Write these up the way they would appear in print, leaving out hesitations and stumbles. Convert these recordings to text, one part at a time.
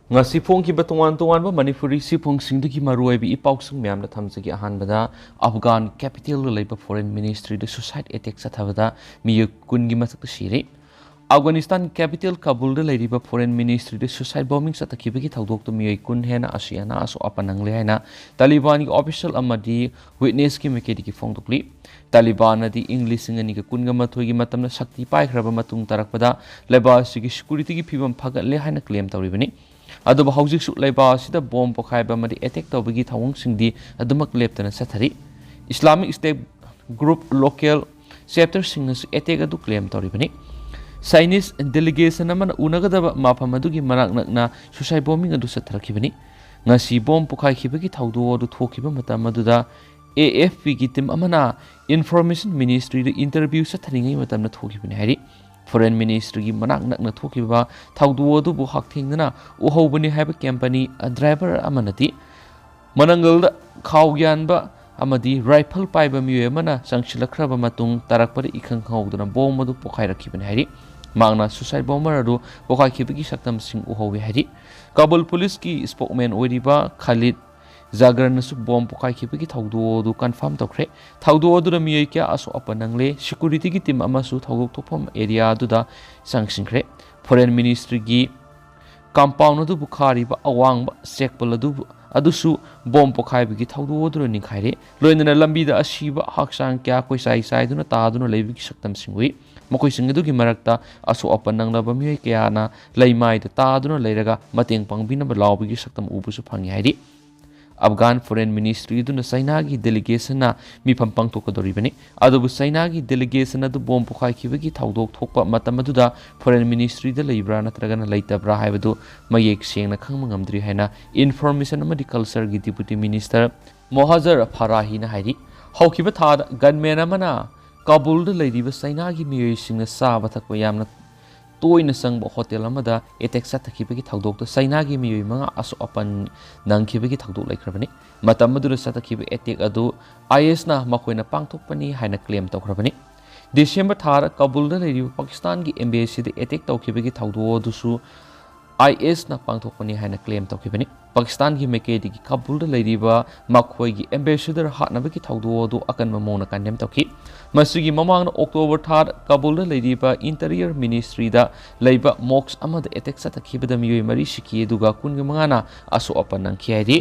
ngasi phongkiba tongan manipuri siphongsingdagi maruoibi ipausung myamna thamjagi ahanbada Afghan capital leiba foreign ministry the suicide attack chathabada miyoi kungi mathakta sire Afghanistan capital Kabul da leiriba foreign ministry the suicide bombing chatakibagi thaudok to miyoi kun henna asiana aso apanangle haina Taliban ki official amadi witness ki mekedi ki phongdokli Taliban adi English ngani ka kunga mathoi gi matamna shakti paikraba matung tarakpada leba sigi security ki phibam phagatle haina claim tawribani अदब हौजिक सु लेबा सिदा bomb पखाइबा मदि attack तौबगी थावंग सिंगदी अदमक लेप्तना सथरी Islamic State group local chapter सिंगस अटैक अदु क्लेम तौरिबनी चाइनीज डेलीगेशन अमन उनगदब माफम अदुगी मनाक नकना सुसाइड बॉम्बिंग अदु सथरखिबनी ngasi bom pukhaikibagi thaudo adu thokiba matam aduda AFP ki team amana information ministry the interview satharingai matam na thokibani hari foreign ministry ki manak nakna thokiba thaudu adu bu hakthingna uhobani haiba company a driver amanati manangal da khawgyanba amadi rifle paiba miye mana sangchilakraba matung tarakpari ikhang khawduna bom adu pukhairakhibani hari Magna suicide bomber adu pokai khibagi saktam sing uhowi hari Kabul police ki spokesman oiriba Khalid Zagar nasu bom pokai khibagi thaudu du confirm tokre thaudu du da miyai kya aso apanangle security ki team amasu thawuk thopam area du da sangsingre foreign ministry gi compound du bukhari ba awang ba sekpal du adusu bom pokai bagi thaudu du ni khaire loinana lambi da asiba haksang kya koi sai sai du na ta du na lebi ki saktam singwi Mokoi singadugi marakta aso apanang na bamiyai kaya na laymai da taaduna layraga mateng pangbina ba laubigi saktam ubusu phangi hairi. Afghan foreign ministry du na Sainagi delegation na mi pampang to kadoribani. Adubu Sainagi delegation na du bom pukai kibagi thaudok thokpa matamaduda foreign ministry da laybra na tragana laytabra haibadu mayek seng na khang mangamdri haina information amadi culture gi deputy minister Mohazar Farahi na hairi. Haukiba thad gunman amana Kabul da leiriba Saina gi miyoi singna saba thakpa yamna toina sangba hotel amada attack sathakibagi thaudok da Saina gi miyoi manga aso apan nangkhibagi thaudok laikhrabani matam adu sathakhiba attack adu IS na makoina pangthokpani haina claim tawkhrabani December thar Kabul da leiriba Pakistan gi embassy da attack tawkhibagi thaudok adu su IS na pangthokpani haina claim tawkhibani Pakistan gi mekedi gi Kabul da leiriba makhoi gi ambassador hatnabagi thaudok adu akan mamona kandem tawkhi Masigi mamang October thar Kabul da leiriba interior ministry da leiba mox amada attack sathakibada miyoi mari shiki duga kunga mangana aso apanang khiari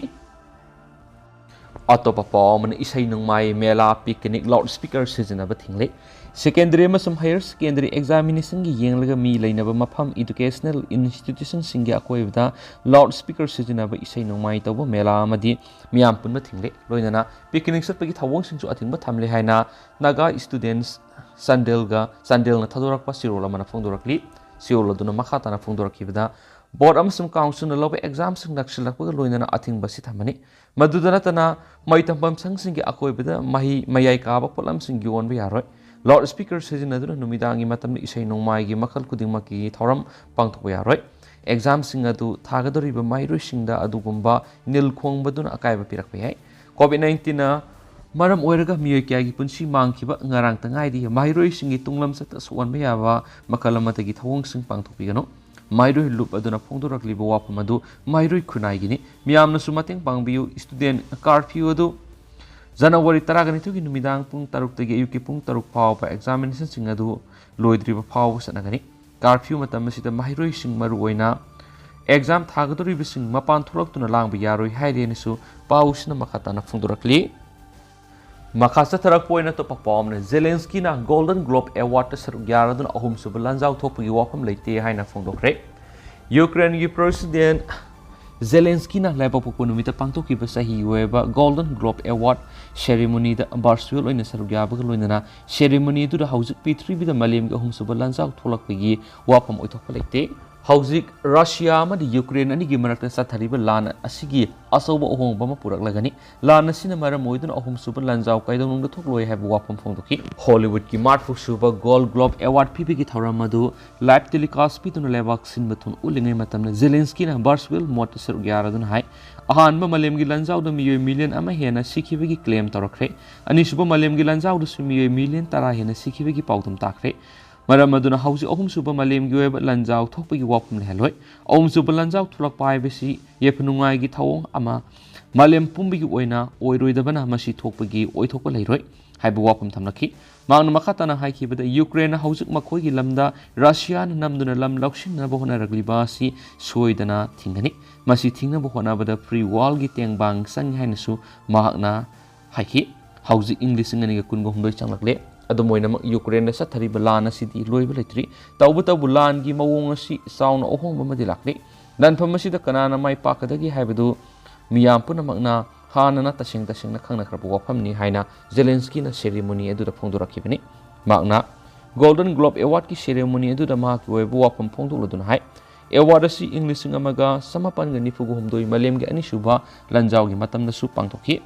Atopa pawman isai nungmai mela picnic loudspeaker seasonaba thingle secondary masum higher secondary examination gi yenglaga mi leinaba mafam educational institution singi akoibda loudspeaker seasonaba isai nungmai tawba mela amadi miyam punba thingle loinana picnic satpagi thawong singsu athingba thamle haina naga students sandel na thadorakpa sirola mana phongdorakli sirola duna makha tana phongdorakibda board amasum council na lobe exam sing naksilakpa loinana athingba si thamani madudana tana maitampam sangsingi akoibda mahi mayai kaba polam singi onba yaroi loudspeaker seasonaduna numidangi matamna isai nongmai gi makhal kudingmaki thoram pangthokba yaroi exam sing adu thagadoriba mairoi singda adugumba nil khongbaduna akaiba pirakpa yai covid-19 na maram oiraga miyoi kya gi punsi mangkhiba ngarang tangai di mairoi singi tunglam sata suanba yaba makalamata gi thawong sing pangthokpigano Mairoi loop aduna phongdorakliba wapam adu mairoi khunai gini miyamna su mateng pangbiu student curfew adu January 12 gi numidang pung 6 tagi ayuki pung 6 phaw pa examination sing adu loidriba phaw sanagani curfew matam sida mairoi sing maru oina exam thagadori bising mapan tholaktuna langba yaroi haireni su pausna makhatana phongdorakli Makasa tarak poina to papomna Zelensky na Golden Globe Award ta saruk yaradun ahum suba lanzaw thokpagi wapam leite haina phongdokre Ukraine gi president Zelensky na laiba pupunumita pangthokiba sahi weba Golden Globe Award ceremony da Barcelona oina saruk yabaga loinana ceremony du da haujik p3 bi da malem gi ahum suba lanzaw tholakpagi wapam oithokpa leite Haujik Russia amadi Ukraine ani gi marakta sathariba lan asigi asoba ohongba ma puraklagani lan asina maram moidun ahum super lanjaw kaidong da thokloi haiba wapam phongdoki Hollywood ki martfuk suba Gold Globe Award pibi gi thoram madu live telecast pi tun lebak sin bathun ulingai matamna Zelensky na Barcelona mot ser yaradun hai ahan ma malem gi lanjaw da miyoi million ama hena sikhibi gi claim torakre ani suba malem gi lanjaw da miyoi million tara hena sikhibi gi pawtum takre Maram aduna hausi ahum suba malem gi weba lanjau thokpa gi wapum lehloi ahum suba lanjau thulak pai besi yepnungai gi thawong ama malem pumbi gi oina oiroidabana masi thokpa gi oithokpa leiroi haibu wapum thamlaki mangna makhatana haikibada Ukraine hausik makhoi gi lamda Russia namduna lam lauksin na bohona ragliba si soidana thingani masi thingna bohona bada free wall gi tengbang sang hainasu mahakna haiki hausik English ngani ga kungo humdoi changlakle adumoina Ukraine sa thari balana sidi loiba letri tawbuta bulan gi mawong si sauna ohong bama dilakni dan phamasi da kanana mai pakadagi haibadu miyam punamakna hanana tasing na khangna khrabu wafamni haina Zelensky na ceremony edu da phongdorakibani makna Golden Globe Award ki ceremony edu da ma ki webu wafam phongdoludun hai award asi English ngamaga samapan ga nifugu humdoi malem gi ani suba lanjaw gi matam da su pangthoki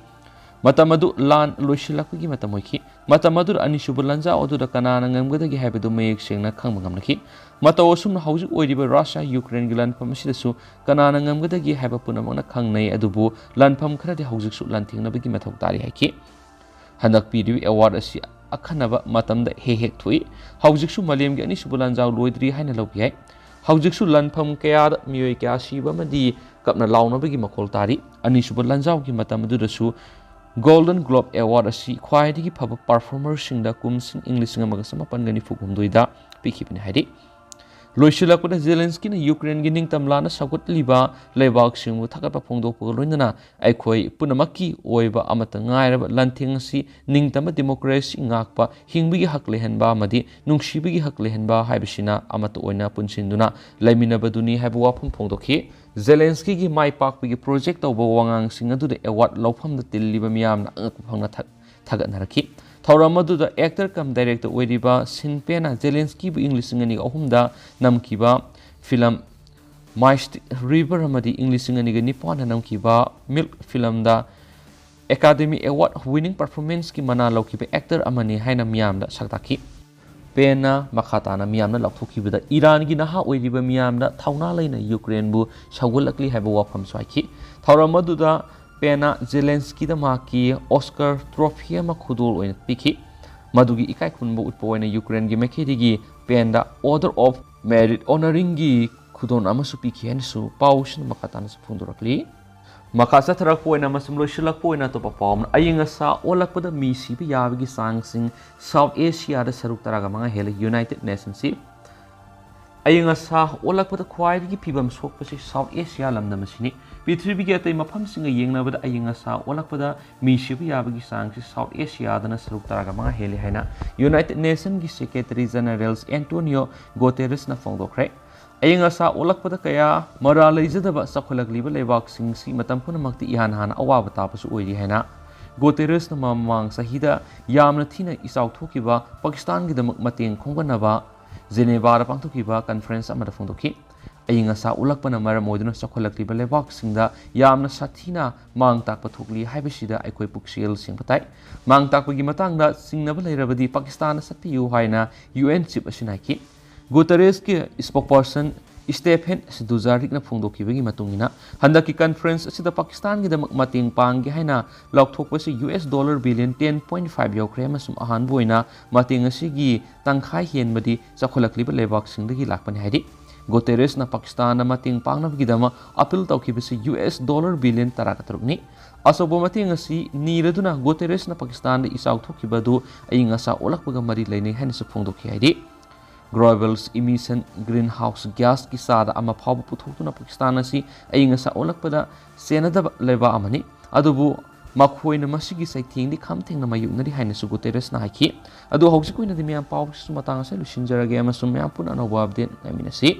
matamadu lan loisilakki matamoiki matamadur ani suba lanjaw odu da kanana ngamgada gi haibadu mayek sengna khangba ngamnaki mata osum na hauji oiriba Russia Ukraine gi lanpham asidasu kanana ngamgada gi haiba punamana khangnai adubu lanpham kharadi haujik su lanthingna bagi mathok tari haiki handak pidi award asi akhanaba matamda hek thui haujik su malem gi ani suba lanjaw loidri haina lobi hai haujik su lanpham kaya miyoi kya siba madi kapna launa bagi makhol tari ani suba lanjaw gi matamadu dasu Golden Globe Award asi khwaidigi phaba performer singda kumsing English ngamaga samapan gani fugumdoida pikipini haidi loisilakpada Zelensky na Ukraine gi ningtamlana sagut liba leibak singmu thakapa phongdokpa loinana aikhoi punamaki oiba amata ngairaba lanthing si ningtama democracy ngakpa hingbigi hak lehenba amadi nungsibigi hak lehenba haibisina amata oina punsinduna laiminabaduni haibu wafam phongdokhi Zelensky gi mai pakpigi project tawba wangang sing adu de award lawfamda tilliba miyamna angakpa phangna thagatnaraki Thauramadu da actor kam director oiriba sinpena Zelensky bu English ngani ahumda namkiba film Mystic River amadi English ngani ga nipona namkiba Milk film da Academy Award winning performance ki mana laukiba actor amani haina miyamda saktaki pena makhatana miyamna lakthokhibada Iran gi naha oiriba miyamda thauna laina Ukraine bu shagulakli haiba wafam swaiki Thauramadu da pena Zelensky da maki Oscar trophy ama khudul oina piki madugi ikai khunbo utpo oina Ukraine gi mekhedigi penda Order of Merit honoring gi khudon amasu piki hensu paushin makatana su phundurakli makasa tharak poina masum loisilak poina to perform ayinga sa olakpada mi sibi yabigi sangsing South Asia da saruk taraga manga hele United Nations si ayinga sa olakpada khwaidigi phibam sokpasi South Asia lamda masini Prithvi gi atai mafam singa yengnabada ayinga sa olakpada mi sibi yabagi sangsi South Asia dana saruk taraga manga hele haina United Nations gi Secretary General Antonio Guterres na phongdokre ayinga sa olakpada kaya mara leijadaba sakholakliba leibak singsi matam punamakti ihan hana awaba tapasu oiri haina Guterres na mamang sahida yamna thina isaw thokiba Pakistan gi damak mateng khongganaba Geneva da pangthokiba conference amada phongdoki ayinga sa ulakpana mara moduna sakholakliba leibak singda yamna sathina mang takpa thokli haibasida aikoi puksel singpatai mang takpagi matangda singnaba leirabadi Pakistan satpiyu haina UN chief asinaki Guterres ki spokesperson Stephen Dujarric na phongdokibagi matungina handaki conference asida Pakistan gi damak mating panggi haina laukthokpasi US dollar billion 10.5 yaukre amasum ahan boina mating asigi tangkhai henbadi sakholakliba leibak singdagi lakpani haidi Guterres na Pakistan na mating pangnabagi dama appeal tawkibasi US dollar billion tarakatarukni asobo mating asi niraduna Guterres na Pakistan da isaw thokibadu ayinga sa olakpaga mari lainai haina sa phongdokhi haidi global emission greenhouse gas ki sada ama phawba puthokuna Pakistan asi ayinga sa olakpada senadaba leba amani adubu makhoina masigi saithingdi khamthengna mayunari haina su Guterres na haki adu hausi koina di miyam paw su matanga sa lusinjarage ama sum miyam pun anoba update ngaminasi